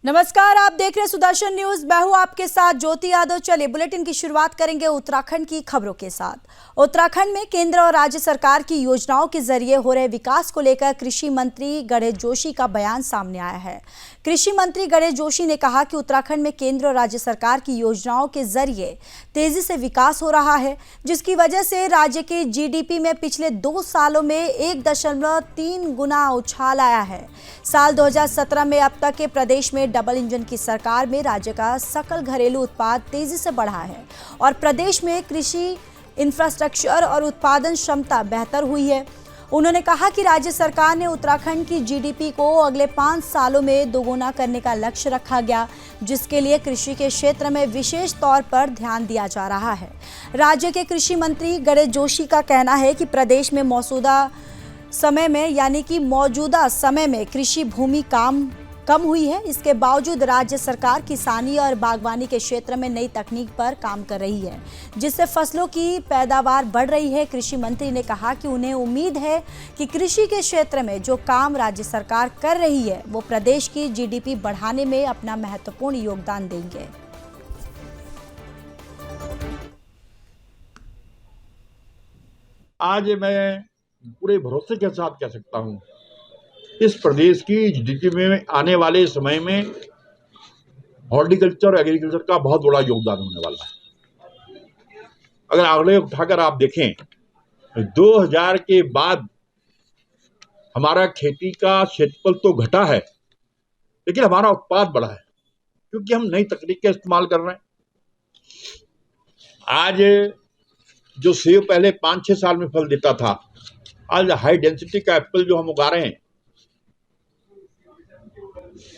नमस्कार, आप देख रहे हैं सुदर्शन न्यूज। मैं हूं आपके साथ ज्योति यादव। चलिए बुलेटिन की शुरुआत करेंगे उत्तराखंड की खबरों के साथ। उत्तराखंड में केंद्र और राज्य सरकार की योजनाओं के जरिए हो रहे विकास को लेकर कृषि मंत्री गणेश जोशी का बयान सामने आया है। कृषि मंत्री गणेश जोशी ने कहा कि उत्तराखंड में केंद्र और राज्य सरकार की योजनाओं के जरिए तेजी से विकास हो रहा है, जिसकी वजह से राज्य के जीडीपी में पिछले 2 सालों में 1.3 गुना उछाल आया है। साल 2017 में अब तक के प्रदेश में डबल इंजन की सरकार में राज्य का सकल घरेलू उत्पाद तेजी से बढ़ा है और प्रदेश में कृषि इंफ्रास्ट्रक्चर और उत्पादन क्षमता बेहतर हुई है। उन्होंने कहा कि राज्य सरकार ने उत्तराखंड की जीडीपी को अगले 5 सालों में दोगुना करने का लक्ष्य रखा गया, जिसके लिए कृषि के क्षेत्र में विशेष तौर पर ध्यान दिया जा रहा है। राज्य के कृषि मंत्री गणेश जोशी का कहना है कि प्रदेश में मौजूदा समय में कृषि भूमि कम हुई है। इसके बावजूद राज्य सरकार किसानी और बागवानी के क्षेत्र में नई तकनीक पर काम कर रही है, जिससे फसलों की पैदावार बढ़ रही है। कृषि मंत्री ने कहा कि उन्हें उम्मीद है कि कृषि के क्षेत्र में जो काम राज्य सरकार कर रही है वो प्रदेश की जीडीपी बढ़ाने में अपना महत्वपूर्ण योगदान देंगे। आज मैं पूरे भरोसे के साथ कह सकता हूं, इस प्रदेश की जीडीपी में आने वाले समय में हॉर्टिकल्चर और एग्रीकल्चर का बहुत बड़ा योगदान होने वाला है। अगर आंकड़े उठाकर आप देखें, 2000 के बाद हमारा खेती का क्षेत्रफल तो घटा है, लेकिन हमारा उत्पाद बढ़ा है, क्योंकि हम नई तकनीक का इस्तेमाल कर रहे हैं। आज जो सेब पहले 5-6 साल में फल देता था, आज हाई डेंसिटी का एप्पल जो हम उगा रहे हैं,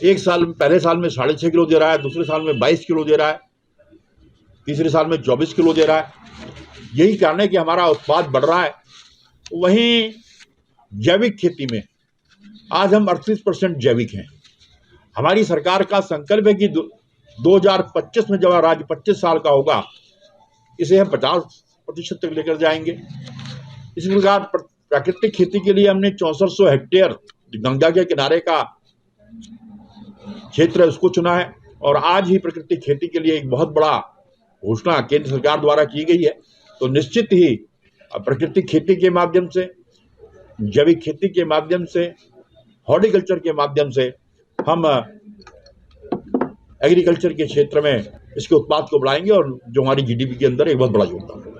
पहले साल में 6.5 किलो दे रहा है, दूसरे साल में 22 किलो दे रहा है, तीसरे साल में 24 किलो दे रहा है। यही कारण है कि हमारा उत्पाद बढ़ रहा है। वहीं जैविक खेती में आज हम 38% जैविक हैं। हमारी सरकार का संकल्प है कि 2025 में जब राज्य 25 साल का होगा, इसे हम 50% तक लेकर जाएंगे। इसी प्रकार प्राकृतिक खेती के लिए हमने 6400 हेक्टेयर गंगा के किनारे का क्षेत्र है, उसको चुना है। और आज ही प्राकृतिक खेती के लिए एक बहुत बड़ा घोषणा केंद्र सरकार द्वारा की गई है। तो निश्चित ही प्राकृतिक खेती के माध्यम से, जैविक खेती के माध्यम से, हॉर्टिकल्चर के माध्यम से हम एग्रीकल्चर के क्षेत्र में इसके उत्पाद को बढ़ाएंगे और जो हमारी जीडीपी के अंदर एक बहुत बड़ा योगदान होगा।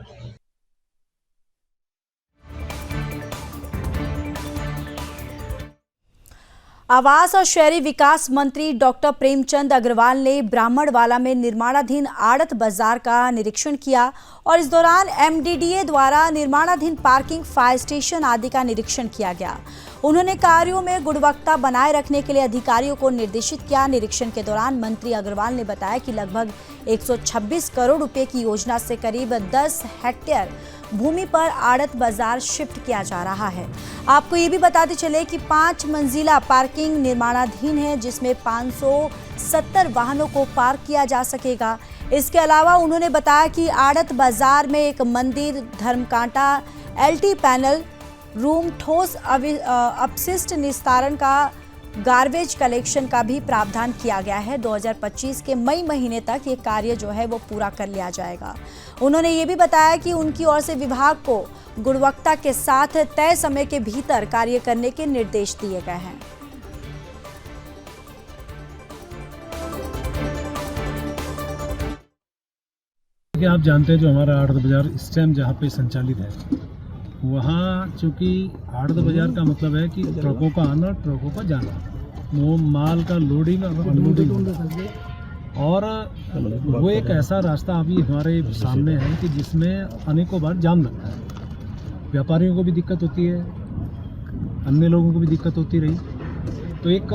आवास और शहरी विकास मंत्री डॉक्टर प्रेमचंद अग्रवाल ने ब्राह्मणवाला में निर्माणाधीन आड़त बाजार का निरीक्षण किया और इस दौरान एमडीडीए द्वारा निर्माणाधीन पार्किंग, फायर स्टेशन आदि का निरीक्षण किया गया। उन्होंने कार्यों में गुणवत्ता बनाए रखने के लिए अधिकारियों को निर्देशित किया। निरीक्षण के दौरान मंत्री अग्रवाल ने बताया कि लगभग 126 करोड़ रुपए की योजना से करीब 10 हेक्टेयर भूमि पर आड़त बाजार शिफ्ट किया जा रहा है। आपको ये भी बताते चले कि 5 मंजिला पार्किंग निर्माणाधीन है, जिसमें 570 वाहनों को पार्क किया जा सकेगा। इसके अलावा उन्होंने बताया कि आड़त बाजार में एक मंदिर, धर्मकांटा, एलटी पैनल, रूम, ठोस अपशिष्ट निस्तारण का गार्बेज कलेक्शन का भी प्रावधान किया गया है। 2025 के मई महीने तक ये कार्य जो है वो पूरा कर लिया जाएगा। उन्होंने ये भी बताया कि उनकी ओर से विभाग को गुणवत्ता के साथ तय समय के भीतर कार्य करने के निर्देश दिए गए हैं। आप जानते हैं जो हमारा आड़त बाजार इस टाइम जहाँ पे संचालित है, वहाँ चूँकि आड़त बाजार का मतलब है कि ट्रकों का आना, ट्रकों का जाना, वो माल का लोडिंग और अनलोडिंग, और वो एक ऐसा रास्ता अभी हमारे सामने है कि जिसमें अनेकों बार जाम लगता है। व्यापारियों को भी दिक्कत होती है, अन्य लोगों को भी दिक्कत होती रही। तो एक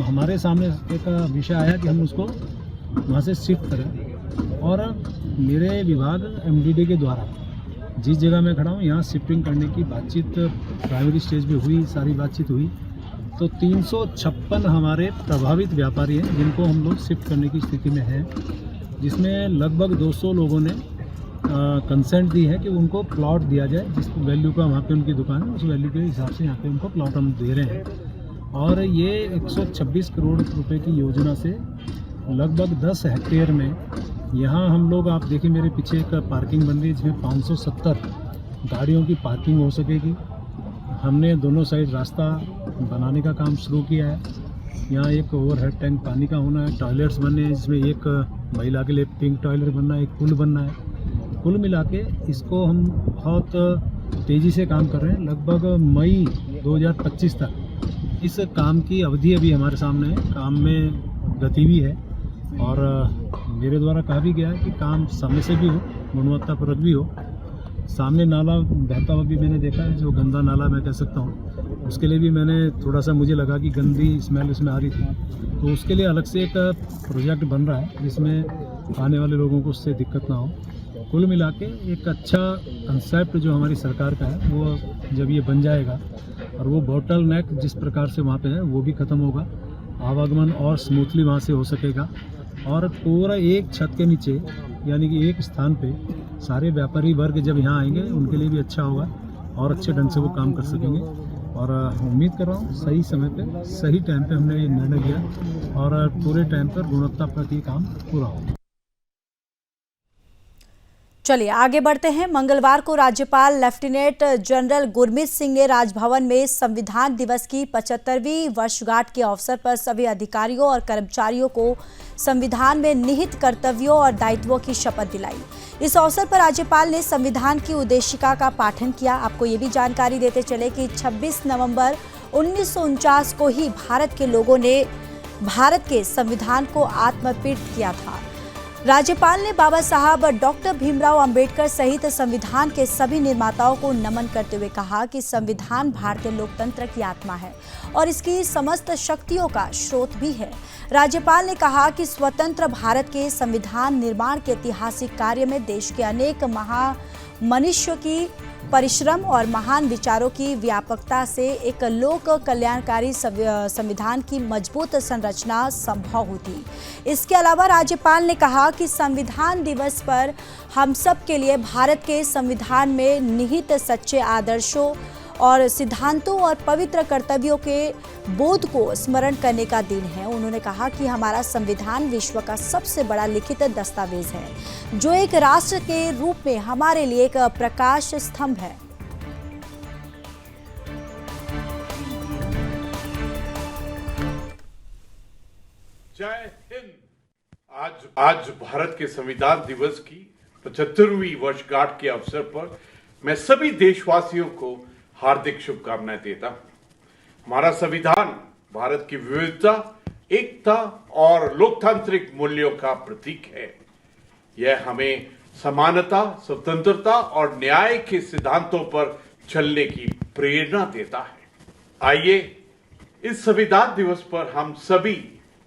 हमारे सामने एक विषय आया कि हम उसको वहाँ से शिफ्ट करें, और मेरे विभाग एमडीडी के द्वारा जिस जगह मैं खड़ा हूँ यहाँ शिफ्टिंग करने की बातचीत प्राइमरी स्टेज पे हुई, सारी बातचीत हुई। तो 356 हमारे प्रभावित व्यापारी हैं जिनको हम लोग शिफ्ट करने की स्थिति में हैं, जिसमें लगभग 200 लोगों ने कंसेंट दी है कि उनको प्लॉट दिया जाए, जिस वैल्यू का वहाँ पे उनकी दुकान है उस वैल्यू के हिसाब से यहाँ पे उनको प्लॉट हम दे रहे हैं। और ये 126 करोड़ रुपए की योजना से लगभग 10 हेक्टेयर में यहाँ हम लोग, आप देखिए मेरे पीछे एक पार्किंग बन रही है जिसमें 570 गाड़ियों की पार्किंग हो सकेगी। हमने दोनों साइड रास्ता बनाने का काम शुरू किया है। यहाँ एक ओवरहेड टैंक पानी का होना है, टॉयलेट्स बनने हैं जिसमें एक महिला के लिए पिंक टॉयलेट बनना है, एक पुल बनना है। कुल मिला के इसको हम बहुत तेज़ी से काम कर रहे हैं। लगभग मई 2025 तक इस काम की अवधि अभी हमारे सामने है। काम में गति भी है और मेरे द्वारा कहा भी गया है कि काम समय से भी हो, गुणवत्तापरक भी हो। सामने नाला बहता हुआ भी मैंने देखा है, जो गंदा नाला मैं कह सकता हूँ, उसके लिए भी मैंने थोड़ा सा, मुझे लगा कि गंदी स्मेल उसमें आ रही थी, तो उसके लिए अलग से एक प्रोजेक्ट बन रहा है जिसमें आने वाले लोगों को उससे दिक्कत ना हो। कुल मिला के एक अच्छा कंसेप्ट जो हमारी सरकार का है, वो जब ये बन जाएगा और वो बॉटल नेक जिस प्रकार से वहाँ पे है वो भी ख़त्म होगा, आवागमन और स्मूथली वहाँ से हो सकेगा और पूरा एक छत के नीचे यानी कि एक स्थान पे सारे व्यापारी वर्ग जब यहाँ आएंगे उनके लिए भी अच्छा होगा और अच्छे ढंग से वो काम कर सकेंगे। और उम्मीद कर रहा हूँ सही समय पे सही टाइम पे हमने ये निर्णय लिया और पूरे टाइम पर गुणवत्ता पर ये काम पूरा होगा। चलिए आगे बढ़ते हैं। मंगलवार को राज्यपाल लेफ्टिनेंट जनरल गुरमीत सिंह ने राजभवन में संविधान दिवस की 75वीं वर्षगांठ के अवसर पर सभी अधिकारियों और कर्मचारियों को संविधान में निहित कर्तव्यों और दायित्वों की शपथ दिलाई। इस अवसर पर राज्यपाल ने संविधान की उद्देशिका का पाठन किया। आपको ये भी जानकारी देते चले कि 26 नवंबर 1949 को ही भारत के लोगों ने भारत के संविधान को आत्मर्पित किया था। राज्यपाल ने बाबा साहब डॉक्टर भीमराव अंबेडकर सहित संविधान के सभी निर्माताओं को नमन करते हुए कहा कि संविधान भारतीय लोकतंत्र की आत्मा है और इसकी समस्त शक्तियों का स्रोत भी है। राज्यपाल ने कहा कि स्वतंत्र भारत के संविधान निर्माण के ऐतिहासिक कार्य में देश के अनेक महामनुष्यों की परिश्रम और महान विचारों की व्यापकता से एक लोक कल्याणकारी संविधान की मजबूत संरचना संभव होती। इसके अलावा राज्यपाल ने कहा कि संविधान दिवस पर हम सब के लिए भारत के संविधान में निहित सच्चे आदर्शों और सिद्धांतों और पवित्र कर्तव्यों के बोध को स्मरण करने का दिन है। उन्होंने कहा कि हमारा संविधान विश्व का सबसे बड़ा लिखित दस्तावेज है जो एक राष्ट्र के रूप में हमारे लिए एक प्रकाश स्तंभ है। जय हिंद। आज भारत के संविधान दिवस की 75वीं वर्षगांठ के अवसर पर मैं सभी देशवासियों को हार्दिक शुभकामनाएं देता हूं। हमारा संविधान भारत की विविधता, एकता और लोकतांत्रिक मूल्यों का प्रतीक है। यह हमें समानता, स्वतंत्रता और न्याय के सिद्धांतों पर चलने की प्रेरणा देता है। आइए इस संविधान दिवस पर हम सभी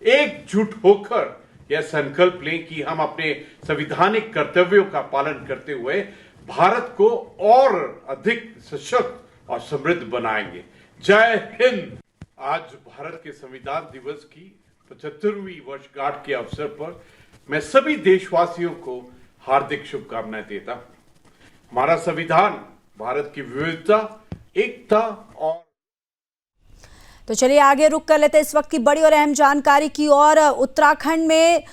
एकजुट होकर यह संकल्प लें कि हम अपने संवैधानिक कर्तव्यों का पालन करते हुए भारत को और अधिक सशक्त और समृद्ध बनाएंगे। जय हिंद। आज भारत के संविधान दिवस की 75वीं वर्षगांठ के अवसर पर मैं सभी देशवासियों को हार्दिक शुभकामनाएं देता हूं। हमारा संविधान भारत की विविधता, एकता और तो चलिए आगे रुक कर लेते हैं इस वक्त की बड़ी और अहम जानकारी की और उत्तराखंड में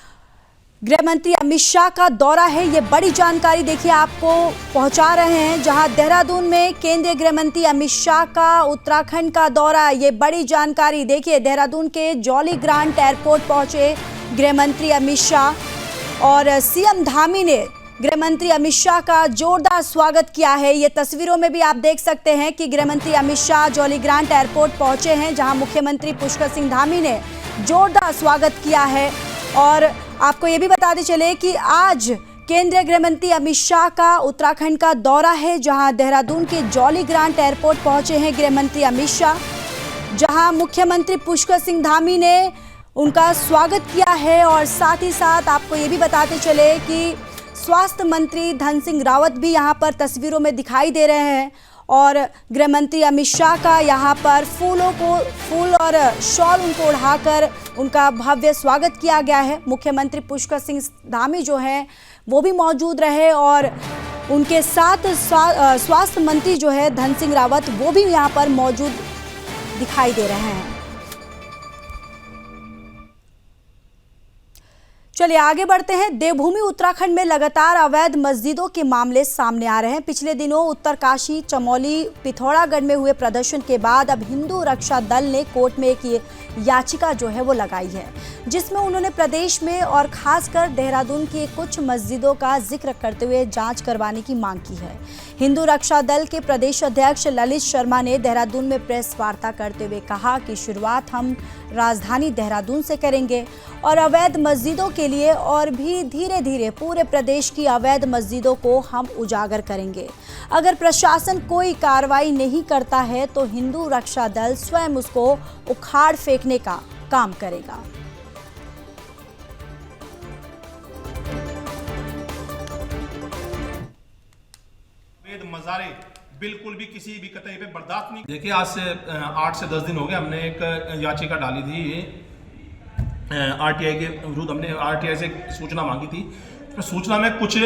गृह मंत्री अमित शाह का दौरा है। ये बड़ी जानकारी देखिए आपको पहुंचा रहे हैं, जहां देहरादून में केंद्रीय गृह मंत्री अमित शाह का उत्तराखंड का दौरा। ये बड़ी जानकारी देखिए, देहरादून के जॉली ग्रांट एयरपोर्ट पहुंचे गृह मंत्री अमित शाह और सीएम धामी ने गृह मंत्री अमित शाह का जोरदार स्वागत किया है। ये तस्वीरों में भी आप देख सकते हैं कि गृह मंत्री Amit Shah jolly grant airport पहुंचे हैं, जहां मुख्यमंत्री पुष्कर सिंह धामी ने जोरदार स्वागत किया है। और आपको ये भी बताते चले कि आज केंद्रीय गृह मंत्री अमित शाह का उत्तराखंड का दौरा है, जहां देहरादून के जॉली ग्रांट एयरपोर्ट पहुंचे हैं गृह मंत्री अमित शाह, जहां मुख्यमंत्री पुष्कर सिंह धामी ने उनका स्वागत किया है। और साथ ही साथ आपको ये भी बताते चले कि स्वास्थ्य मंत्री धन सिंह रावत भी यहाँ पर तस्वीरों में दिखाई दे रहे हैं और गृह मंत्री अमित शाह का यहाँ पर फूल और शॉल उनको ओढ़ाकर उनका भव्य स्वागत किया गया है। मुख्यमंत्री पुष्कर सिंह धामी जो हैं वो भी मौजूद रहे और उनके साथ स्वास्थ्य मंत्री जो है धन सिंह रावत वो भी यहाँ पर मौजूद दिखाई दे रहे हैं। चलिए आगे बढ़ते हैं। देवभूमि उत्तराखंड में लगातार अवैध मस्जिदों के मामले सामने आ रहे हैं। पिछले दिनों उत्तरकाशी, चमोली, पिथौरागढ़ में हुए प्रदर्शन के बाद अब हिंदू रक्षा दल ने कोर्ट में एक याचिका जो है वो लगाई है, जिसमें उन्होंने प्रदेश में और खासकर देहरादून की कुछ मस्जिदों का जिक्र करते हुए जांच करवाने की मांग की है। हिंदू रक्षा दल के प्रदेश अध्यक्ष ललित शर्मा ने देहरादून में प्रेस वार्ता करते हुए कहा कि शुरुआत हम राजधानी देहरादून से करेंगे और अवैध मस्जिदों के लिए और भी धीरे धीरे पूरे प्रदेश की अवैध मस्जिदों को हम उजागर करेंगे। अगर प्रशासन कोई कार्रवाई नहीं करता है तो हिंदू रक्षा दल स्वयं उसको उखाड़ फेंकने का काम करेगा। मज़ारे बिल्कुल भी किसी भी कतई पे बर्दाश्त नहीं। देखिए आज से 8 से 10 दिन हो गए, हमने एक याचिका डाली थी आरटीआई के विरुद्ध। हमने आरटीआई से सूचना मांगी थी। तो सूचना में कुछ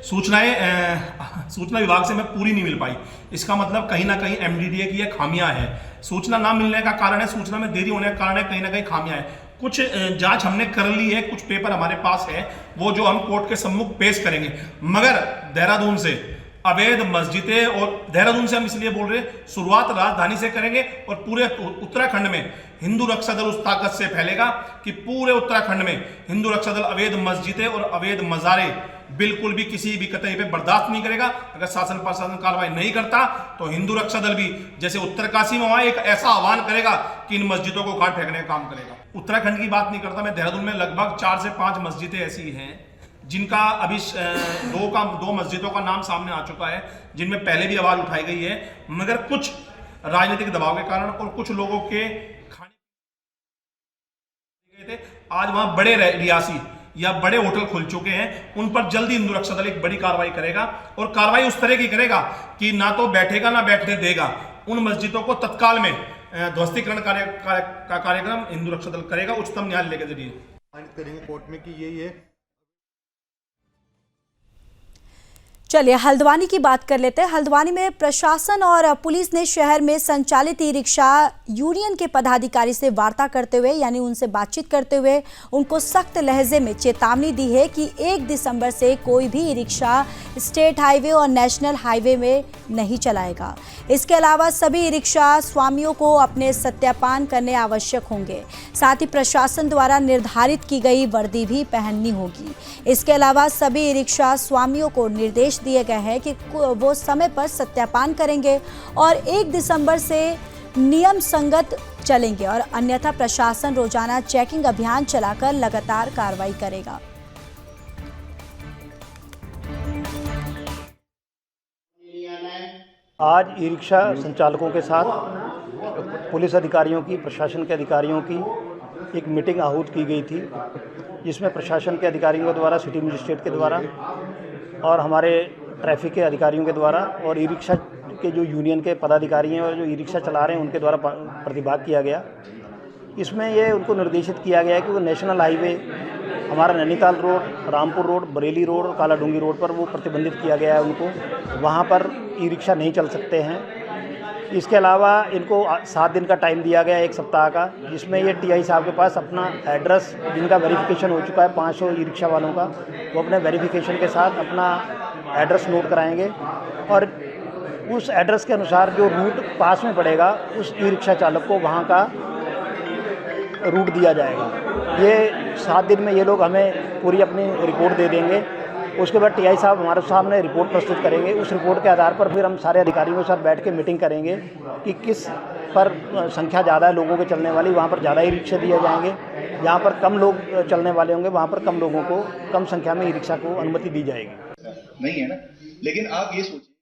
सूचनाएं सूचना विभाग से हमें पूरी नहीं मिल पाई। इसका मतलब कहीं ना कहीं एमडीडीए की ये खामियां है। सूचना ना मिलने का कारण है, सूचना में देरी होने का कारण है, कहीं ना कहीं खामियां है। कुछ जांच हमने कर ली है, कुछ पेपर हमारे पास है, वो जो हम कोर्ट के सम्मुख पेश करेंगे। मगर देहरादून से अवैध मस्जिदें, और देहरादून से हम इसलिए बोल रहे हैं, शुरुआत राजधानी से करेंगे और पूरे उत्तराखंड में हिंदू रक्षा दल उस ताकत से फैलेगा कि पूरे उत्तराखंड में हिंदू रक्षा दल अवैध मस्जिदें और अवैध मज़ारे बिल्कुल भी किसी भी कतई पे बर्दाश्त नहीं करेगा। अगर शासन प्रशासन कार्रवाई नहीं करता तो हिंदू रक्षा दल भी जैसे उत्तरकाशी में वहां एक ऐसा आह्वान करेगा कि इन मस्जिदों को उखाड़ फेंकने का काम करेगा। उत्तराखंड की बात नहीं करता मैं, देहरादून में लगभग 4 से 5 मस्जिदें ऐसी हैं जिनका अभी 2 मस्जिदों का नाम सामने आ चुका है, जिनमें पहले भी आवाज उठाई गई है। मगर कुछ राजनीतिक दबाव के कारण और कुछ लोगों के खाने गए थे, आज वहां बड़े रियासी या बड़े होटल खुल चुके हैं। उन पर जल्दी हिंदू रक्षा दल एक बड़ी कार्रवाई करेगा और कार्रवाई उस तरह की करेगा कि ना तो बैठेगा ना बैठने देगा। उन मस्जिदों को तत्काल में ध्वस्तीकरण का कार्यक्रम हिंदू रक्षा दल करेगा उच्चतम न्यायालय के जरिए। करेंगे कोर्ट में कि यही है। चलिए हल्द्वानी की बात कर लेते हैं। हल्द्वानी में प्रशासन और पुलिस ने शहर में संचालित ई रिक्शा यूनियन के पदाधिकारी से वार्ता करते हुए यानी उनसे बातचीत करते हुए उनको सख्त लहजे में चेतावनी दी है कि 1 दिसंबर से कोई भी ई रिक्शा स्टेट हाईवे और नेशनल हाईवे में नहीं चलाएगा। इसके अलावा सभी ई रिक्शा स्वामियों को अपने सत्यापन करने आवश्यक होंगे। साथ ही प्रशासन द्वारा निर्धारित की गई वर्दी भी पहननी होगी। इसके अलावा सभी ई रिक्शा स्वामियों को निर्देश दिए गए हैं कि वो समय पर सत्यापन करेंगे और 1 दिसंबर से नियम संगत चलेंगे और अन्यथा प्रशासन रोजाना चेकिंग अभियान चलाकर लगातार कार्रवाई करेगा। आज ई रिक्शा संचालकों के साथ पुलिस अधिकारियों की, प्रशासन के अधिकारियों की एक मीटिंग आहूत की गई थी, जिसमें प्रशासन के अधिकारियों के द्वारा, सिटी मजिस्ट्रेट के द्वारा और हमारे ट्रैफिक के अधिकारियों के द्वारा और ई रिक्शा के जो यूनियन के पदाधिकारी हैं और जो ई रिक्शा चला रहे हैं उनके द्वारा प्रतिभाग किया गया। इसमें ये उनको निर्देशित किया गया कि वो नेशनल हाईवे, हमारा Nainital road, Rampur road, Bareilly road और कालाडूंगी रोड पर वो प्रतिबंधित किया गया है उनको, वहाँ पर ई रिक्शा नहीं चल सकते हैं। इसके अलावा इनको 7 दिन का टाइम दिया गया है, 1 सप्ताह का, जिसमें ये टीआई साहब के पास अपना एड्रेस, जिनका वेरिफिकेशन हो चुका है 500 ई रिक्शा वालों का, वो अपने वेरिफिकेशन के साथ अपना एड्रेस नोट कराएंगे और उस एड्रेस के अनुसार जो रूट पास में पड़ेगा उस ई रिक्शा चालक को वहाँ का रूट दिया जाएगा। ये 7 दिन में ये लोग हमें पूरी अपनी रिपोर्ट दे देंगे। उसके बाद टीआई साहब हमारे सामने रिपोर्ट प्रस्तुत करेंगे। उस रिपोर्ट के आधार पर फिर हम सारे अधिकारियों के साथ बैठ के मीटिंग करेंगे कि किस पर संख्या ज़्यादा है लोगों के चलने वाली, वहाँ पर ज़्यादा ई रिक्शा दिए जाएंगे। जहाँ पर कम लोग चलने वाले होंगे वहाँ पर कम लोगों को, कम संख्या में ई रिक्शा को अनुमति दी जाएगी। नहीं है ना, लेकिन आप ये सोचिए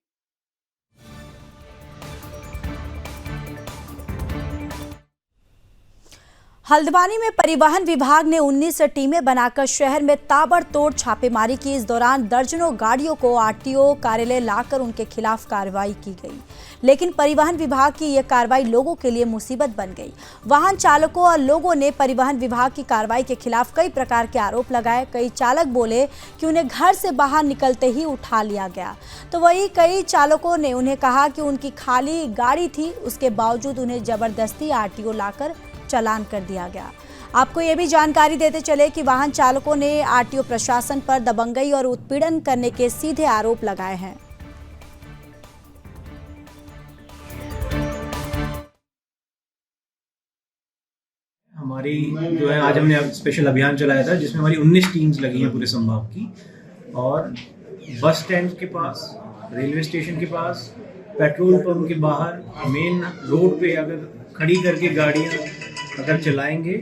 हल्द्वानी में परिवहन विभाग ने 19 टीमें बनाकर शहर में ताबड़तोड़ छापेमारी की। इस दौरान दर्जनों गाड़ियों को आरटीओ कार्यालय लाकर उनके खिलाफ कार्रवाई की गई, लेकिन परिवहन विभाग की यह कार्रवाई लोगों के लिए मुसीबत बन गई। वाहन चालकों और लोगों ने परिवहन विभाग की कार्रवाई के खिलाफ कई प्रकार के आरोप लगाए। कई चालक बोले कि उन्हें घर से बाहर निकलते ही उठा लिया गया, तो वहीं कई चालकों ने उन्हें कहा कि उनकी खाली गाड़ी थी, उसके बावजूद उन्हें जबरदस्ती आरटीओ लाकर चालान कर दिया गया। आपको ये भी जानकारी देते चले कि वाहन चालकों ने आरटीओ प्रशासन पर दबंगई और उत्पीड़न करने के सीधे आरोप लगाए हैं। हमारी जो है आज हमने स्पेशल अभियान चलाया था जिसमें हमारी 19 टीम्स लगी हैं पूरे संभाग की, और बस स्टैंड के पास, रेलवे स्टेशन के पास, पेट्रोल पंप के बाहर, मेन रोड पे अगर खड़ी करके गाड़ियाँ अगर चलाएंगे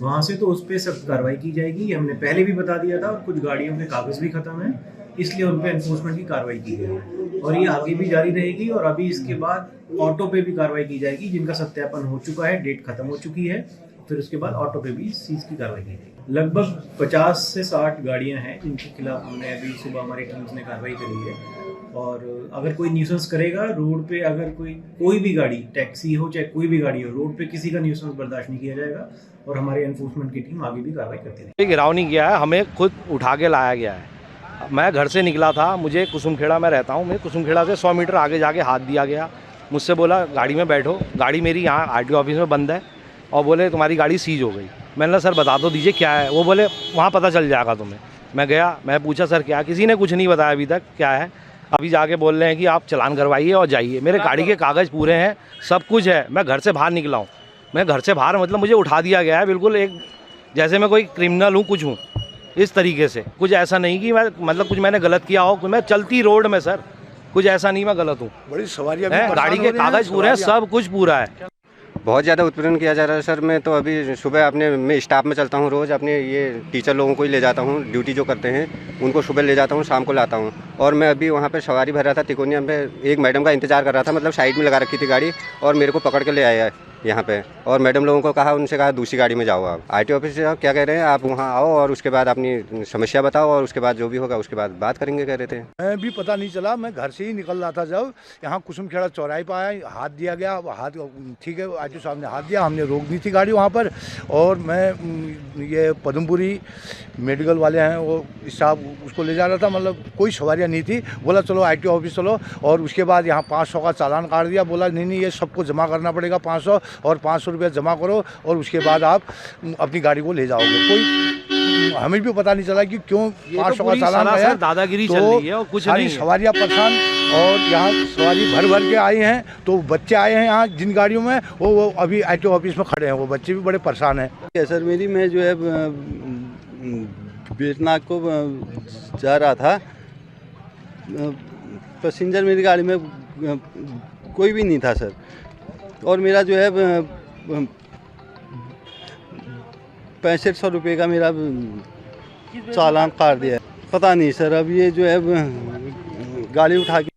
वहाँ से तो उस पर सख्त कार्रवाई की जाएगी। हमने पहले भी बता दिया था, और कुछ गाड़ियों के कागज़ भी ख़त्म हैं, इसलिए उन पर एनफोर्समेंट की कार्रवाई की गई है और ये आगे भी जारी रहेगी। और अभी इसके बाद ऑटो पे भी कार्रवाई की जाएगी जिनका सत्यापन हो चुका है, डेट खत्म हो चुकी है, फिर उसके बाद ऑटो पे भी इस चीज़ की कार्रवाई की जाएगी। लगभग 50 से 60 गाड़ियां हैं जिनके खिलाफ हमने अभी सुबह हमारी टीम्स ने कार्रवाई करी है। और अगर कोई न्यूसेंस करेगा रोड पे, अगर कोई भी गाड़ी, टैक्सी हो चाहे कोई भी गाड़ी हो, रोड पे किसी का न्यूसेंस बर्दाश्त नहीं किया जाएगा और हमारे एनफोर्समेंट की टीम आगे भी कार्रवाई करती रहेगी। गिराव नहीं किया है, हमें खुद उठा के लाया गया है। मैं घर से निकला था, मुझे कुसुमखेड़ा में रहता हूँ, मैं कुसुमखेड़ा से 100 मीटर आगे जाके हाथ दिया गया। मुझसे बोला गाड़ी में बैठो, गाड़ी मेरी यहाँ आरटीओ ऑफिस में बंद है, और बोले तुम्हारी गाड़ी सीज हो गई। मैंने कहा सर बता दो दीजिए क्या है। वो बोले वहाँ पता चल जाएगा तुम्हें। मैं गया, मैं पूछा सर क्या, किसी ने कुछ नहीं बताया अभी तक क्या है। अभी जाके बोल रहे हैं कि आप चालान करवाइए और जाइए। मेरे गाड़ी के कागज़ पूरे हैं, सब कुछ है। मैं घर से बाहर निकला हूँ, मैं घर से बाहर मतलब मुझे उठा दिया गया है, बिल्कुल एक जैसे मैं कोई क्रिमिनल हूँ, कुछ हूँ इस तरीके से। कुछ ऐसा नहीं कि मैं मतलब कुछ मैंने गलत किया हो, मैं चलती रोड में सर, कुछ ऐसा नहीं मैं गलत हूँ। बड़ी सवारियाँ, गाड़ी के कागज़ पूरे हैं, सब कुछ पूरा है। बहुत ज़्यादा उत्पीड़न किया जा रहा है सर। मैं तो अभी सुबह मैं स्टाफ में चलता हूँ, रोज़ अपने ये टीचर लोगों को ही ले जाता हूँ, ड्यूटी जो करते हैं उनको सुबह ले जाता हूँ, शाम को लाता हूँ। और मैं अभी वहाँ पे सवारी भर रहा था तिकोनिया में, एक मैडम का इंतज़ार कर रहा था, मतलब साइड में लगा रखी थी गाड़ी, और मेरे को पकड़ के ले आया यहाँ पे। और मैडम लोगों को कहा, उनसे कहा दूसरी गाड़ी में जाओ आप। आरटीओ ऑफिस से क्या कह रहे हैं, आप वहाँ आओ और उसके बाद अपनी समस्या बताओ और उसके बाद जो भी होगा उसके बाद बात करेंगे कह रहे थे। मैं भी पता नहीं चला, मैं घर से ही निकल रहा था जब यहाँ कुसुमखेड़ा चौराहे पर आया, हाथ दिया गया। हाथ ठीक है, आरटीओ साहब ने हाथ दिया, हमने रोक दी थी गाड़ी वहाँ पर। और मैं ये पदमपुरी मेडिकल वाले हैं, वो स्टाफ उसको ले जा रहा था, मतलब कोई सवारियाँ नहीं थी। बोला चलो आरटीओ ऑफिस चलो, और उसके बाद यहाँ 500 का चालान काट दिया। बोला नहीं ये सबको जमा करना पड़ेगा 500, और 500 रुपया जमा करो और उसके बाद आप अपनी गाड़ी को ले जाओगे। कोई हमें भी पता नहीं चला कि क्यों 500 का चालान आया। दादागिरी तो चल रही है और कुछ सारी नहीं है। सवारियाँ परेशान, और यहाँ सवारी भर भर के आई हैं, तो बच्चे आए हैं यहाँ जिन गाड़ियों में, वो अभी आरटीओ ऑफिस में खड़े हैं, वो बच्चे भी बड़े परेशान हैं। सर मेरी मैं जो है बेतनाग को जा रहा था, पैसेंजर मेरी गाड़ी में कोई भी नहीं था सर, और मेरा जो है 6500 रुपये का मेरा चालान काट दिया। पता नहीं सर, अब ये जो है गाड़ी उठा के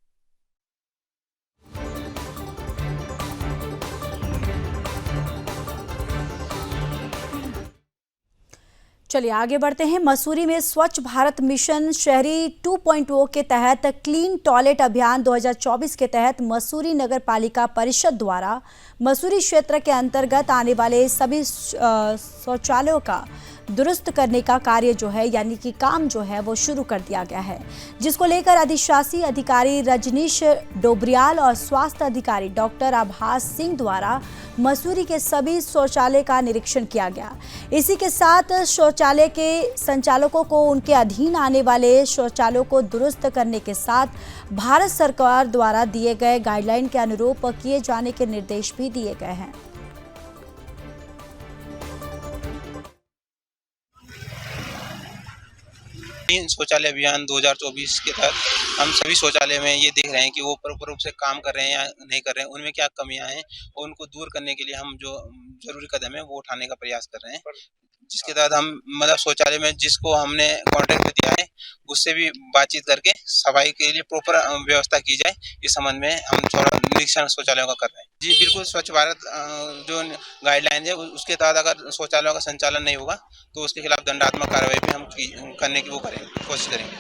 चलिए आगे बढ़ते हैं। मसूरी में स्वच्छ भारत मिशन शहरी 2.0 के तहत क्लीन टॉयलेट अभियान 2024 के तहत मसूरी नगर पालिका परिषद द्वारा मसूरी क्षेत्र के अंतर्गत आने वाले सभी शौचालयों का दुरुस्त करने का कार्य जो है यानी कि काम जो है वो शुरू कर दिया गया है, जिसको लेकर अधिशासी अधिकारी रजनीश डोबरियाल और स्वास्थ्य अधिकारी डॉक्टर आभास सिंह द्वारा मसूरी के सभी शौचालय का निरीक्षण किया गया। इसी के साथ शौचालय के संचालकों को उनके अधीन आने वाले शौचालयों को दुरुस्त करने के साथ भारत सरकार द्वारा दिए गए गाइडलाइन के अनुरूप किए जाने के निर्देश भी दिए गए हैं। शौचालय अभियान 2024 के तहत हम सभी शौचालय में ये देख रहे हैं कि वो प्रॉपर रूप से काम कर रहे हैं या नहीं कर रहे हैं, उनमें क्या कमियां हैं और उनको दूर करने के लिए हम जो जरूरी कदम है वो उठाने का प्रयास कर रहे हैं, जिसके तहत हम मतलब शौचालय में जिसको हमने कॉन्ट्रैक्ट दिया है उससे भी बातचीत करके सफाई के लिए प्रॉपर व्यवस्था की जाए, इस संबंध में हम थोड़ा निरीक्षण शौचालयों का कर रहे हैं। जी बिल्कुल, स्वच्छ भारत जो गाइडलाइन है उसके तहत अगर शौचालयों का संचालन नहीं होगा तो उसके खिलाफ दंडात्मक कार्रवाई भी हम करने की वो करेंगे, कोशिश करेंगे।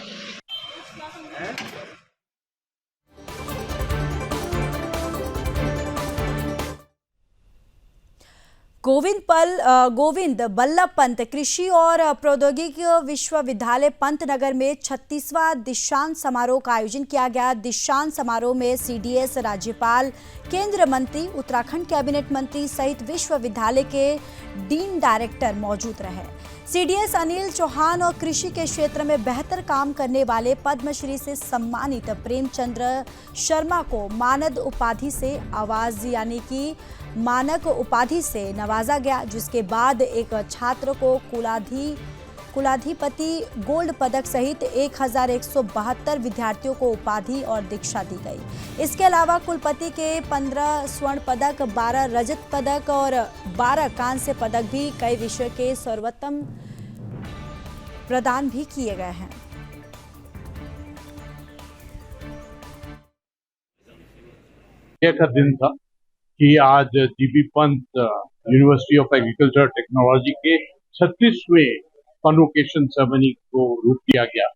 गोविंद बल्लभ पंत कृषि और प्रौद्योगिकी विश्वविद्यालय पंतनगर में 36वां दीक्षांत समारोह का आयोजन किया गया। दीक्षांत समारोह में सीडीएस, राज्यपाल, केंद्रीय मंत्री, उत्तराखंड कैबिनेट मंत्री सहित विश्वविद्यालय के डीन डायरेक्टर मौजूद रहे। सीडीएस अनिल चौहान और कृषि के क्षेत्र में बेहतर काम करने वाले पद्मश्री से सम्मानित प्रेमचंद्र शर्मा को मानद उपाधि से मानक उपाधि से नवाजा गया, जिसके बाद एक छात्र को कुलाधिपति गोल्ड पदक सहित 1172 विद्यार्थियों को उपाधि और दीक्षा दी गई। इसके अलावा कुलपति के 15 स्वर्ण पदक, 12 रजत पदक और 12 कांस्य पदक भी कई विषय के सर्वोत्तम प्रदान भी किए गए हैं। का दिन था कि आज GB Pant university of agriculture technology के 36वें कन्वोकेशन सेरेमनी को रूप दिया गया।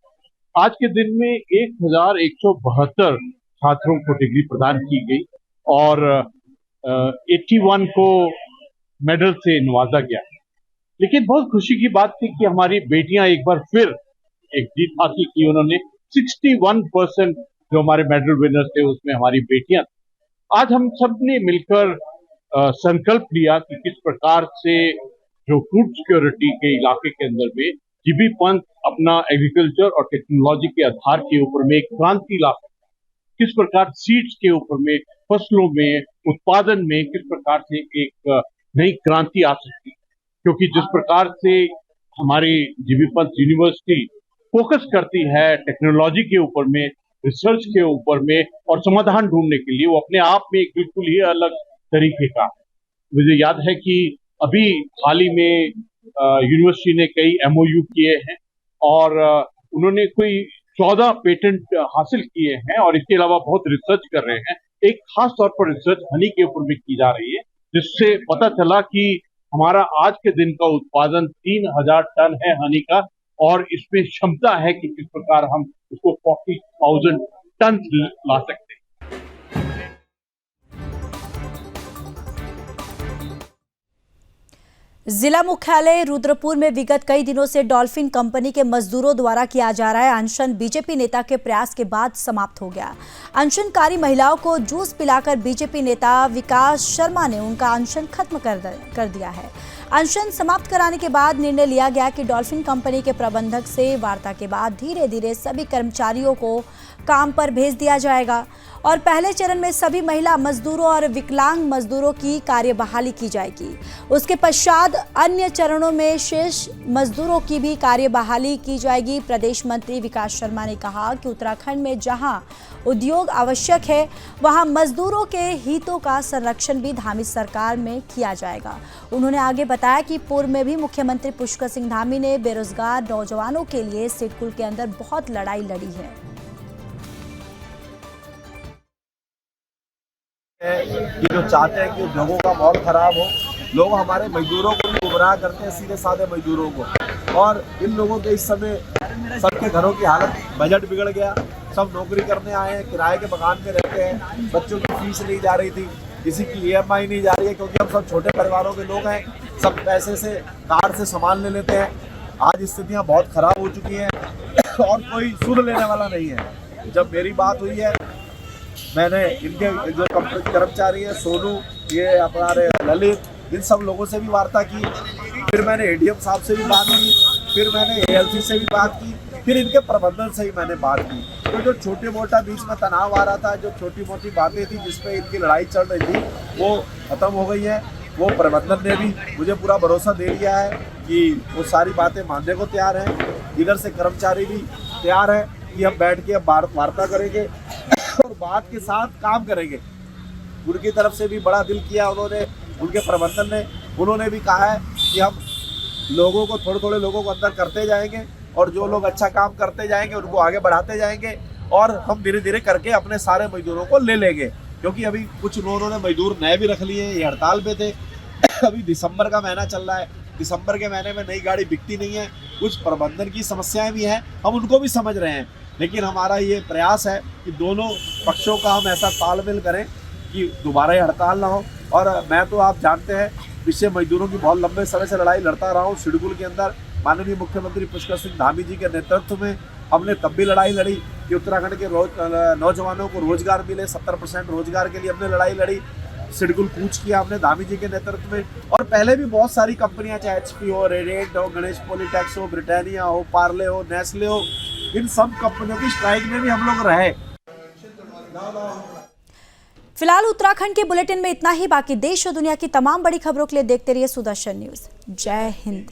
आज के दिन में 1172 छात्रों को डिग्री प्रदान की गई और 81 को मेडल से नवाजा गया। लेकिन बहुत खुशी की बात थी कि हमारी बेटियां एक बार फिर एक जीत हासिल की। उन्होंने 61% जो हमारे मेडल विनर्स थे उसमें हमारी बेटियां। आज हम सब ने मिलकर संकल्प लिया कि किस प्रकार से जो फूड सिक्योरिटी के इलाके के अंदर में जीबी पंत अपना एग्रीकल्चर और टेक्नोलॉजी के आधार के ऊपर में एक क्रांति ला सकता है। किस प्रकार सीड्स के ऊपर में, फसलों में, उत्पादन में किस प्रकार से एक नई क्रांति आ सकती है। क्योंकि जिस प्रकार से हमारी जीबी पंत यूनिवर्सिटी फोकस करती है टेक्नोलॉजी के ऊपर में, रिसर्च के ऊपर में और समाधान ढूंढने के लिए, वो अपने आप में एक बिल्कुल ही अलग तरीके का है। मुझे याद है कि अभी हाल ही में यूनिवर्सिटी ने कई एमओयू किए हैं और उन्होंने कोई 14 पेटेंट हासिल किए हैं और इसके अलावा बहुत रिसर्च कर रहे हैं। एक खास तौर पर रिसर्च हनी के ऊपर भी की जा रही है, जिससे पता चला कि हमारा आज के दिन का उत्पादन 3000 टन है हनी का और इसमें क्षमता है कि किस प्रकार हम उसको 40,000 टन ला सकते हैं। जिला मुख्यालय रुद्रपुर में विगत कई दिनों से डॉल्फिन कंपनी के मजदूरों द्वारा किया जा रहा है अनशन बीजेपी नेता के प्रयास के बाद समाप्त हो गया। अनशनकारी महिलाओं को जूस पिलाकर बीजेपी नेता विकास शर्मा ने उनका अनशन खत्म कर दिया है। अनशन समाप्त कराने के बाद निर्णय लिया गया कि डॉल्फिन कंपनी के प्रबंधक से वार्ता के बाद धीरे धीरे सभी कर्मचारियों को काम पर भेज दिया जाएगा और पहले चरण में सभी महिला मजदूरों और विकलांग मजदूरों की कार्यबहाली की जाएगी। उसके पश्चात अन्य चरणों में शेष मजदूरों की भी कार्यबहाली की जाएगी। प्रदेश मंत्री विकास शर्मा ने कहा कि उत्तराखंड में जहां उद्योग आवश्यक है वहां मजदूरों के हितों का संरक्षण भी धामी सरकार में किया जाएगा। उन्होंने आगे बताया कि पूर्व में भी मुख्यमंत्री पुष्कर सिंह धामी ने बेरोजगार नौजवानों के लिए सिडकुल के अंदर बहुत लड़ाई लड़ी है। ये जो चाहते हैं कि उद्योगों का माहौल खराब हो, लोग हमारे मजदूरों को भी गुमराह करते हैं, सीधे साधे मजदूरों को। और इन लोगों के इस समय सबके घरों की हालत, बजट बिगड़ गया, सब नौकरी करने आए हैं, किराए के मकान में रहते हैं, बच्चों की फीस नहीं जा रही थी, किसी की EMI नहीं जा रही है, क्योंकि हम सब छोटे परिवारों के लोग हैं, सब पैसे से कार से सामान ले लेते हैं। आज स्थितियाँ बहुत खराब हो चुकी हैं और कोई सुध लेने वाला नहीं है। जब मेरी बात हुई है, मैंने इनके जो कर्मचारी हैं, सोनू, ये हमारे ललित, इन सब लोगों से भी वार्ता की। फिर मैंने ADM साहब से भी बात की, फिर मैंने ALC से भी बात की, फिर इनके प्रबंधन से ही मैंने बात की। तो जो छोटे मोटा बीच में तनाव आ रहा था, जो छोटी मोटी बातें थी जिस पे इनकी लड़ाई चल रही थी, वो खत्म हो गई है। वो प्रबंधन ने भी मुझे पूरा भरोसा दे दिया है कि वो सारी बातें मानने को तैयार हैं। इधर से कर्मचारी भी तैयार है कि हम बैठ के अब वार्ता करेंगे और बात के साथ काम करेंगे। उनकी तरफ से भी बड़ा दिल किया उन्होंने, उनके प्रबंधन ने। उन्होंने भी कहा है कि हम लोगों को थोड़े लोगों को अंदर करते जाएंगे और जो लोग अच्छा काम करते जाएंगे उनको आगे बढ़ाते जाएंगे और हम धीरे धीरे करके अपने सारे मजदूरों को ले लेंगे। क्योंकि अभी कुछ उन्होंने मजदूर नए भी रख लिए हैं, ये हड़ताल पे थे। अभी दिसंबर का महीना चल रहा है, दिसंबर के महीने में नई गाड़ी बिकती नहीं है, कुछ प्रबंधन की समस्याएं भी हैं, हम उनको भी समझ रहे हैं। लेकिन हमारा ये प्रयास है कि दोनों पक्षों का हम ऐसा तालमेल करें कि दोबारा ये हड़ताल ना हो। और मैं तो आप जानते हैं विषय मजदूरों की बहुत लंबे समय से लड़ाई लड़ता रहा हूँ। सिडकुल के अंदर माननीय मुख्यमंत्री पुष्कर सिंह धामी जी के नेतृत्व में हमने तब भी लड़ाई लड़ी कि उत्तराखंड के नौजवानों को रोजगार मिले, 70% रोजगार के लिए हमने लड़ाई लड़ी। सिडकुल कूच किया हमने धामी जी के नेतृत्व में। और पहले भी बहुत सारी कंपनियां, चाहे HP हो, रेडिएंट हो, गणेश पॉलीटेक्स हो, ब्रिटानिया हो, पार्ले हो, नेस्ले हो, इन सब कंपनियों की स्ट्राइक में भी हम लोग रहे। फिलहाल उत्तराखंड के बुलेटिन में इतना ही। बाकी देश और दुनिया की तमाम बड़ी खबरों के लिए देखते रहिए सुदर्शन न्यूज। जय हिंद।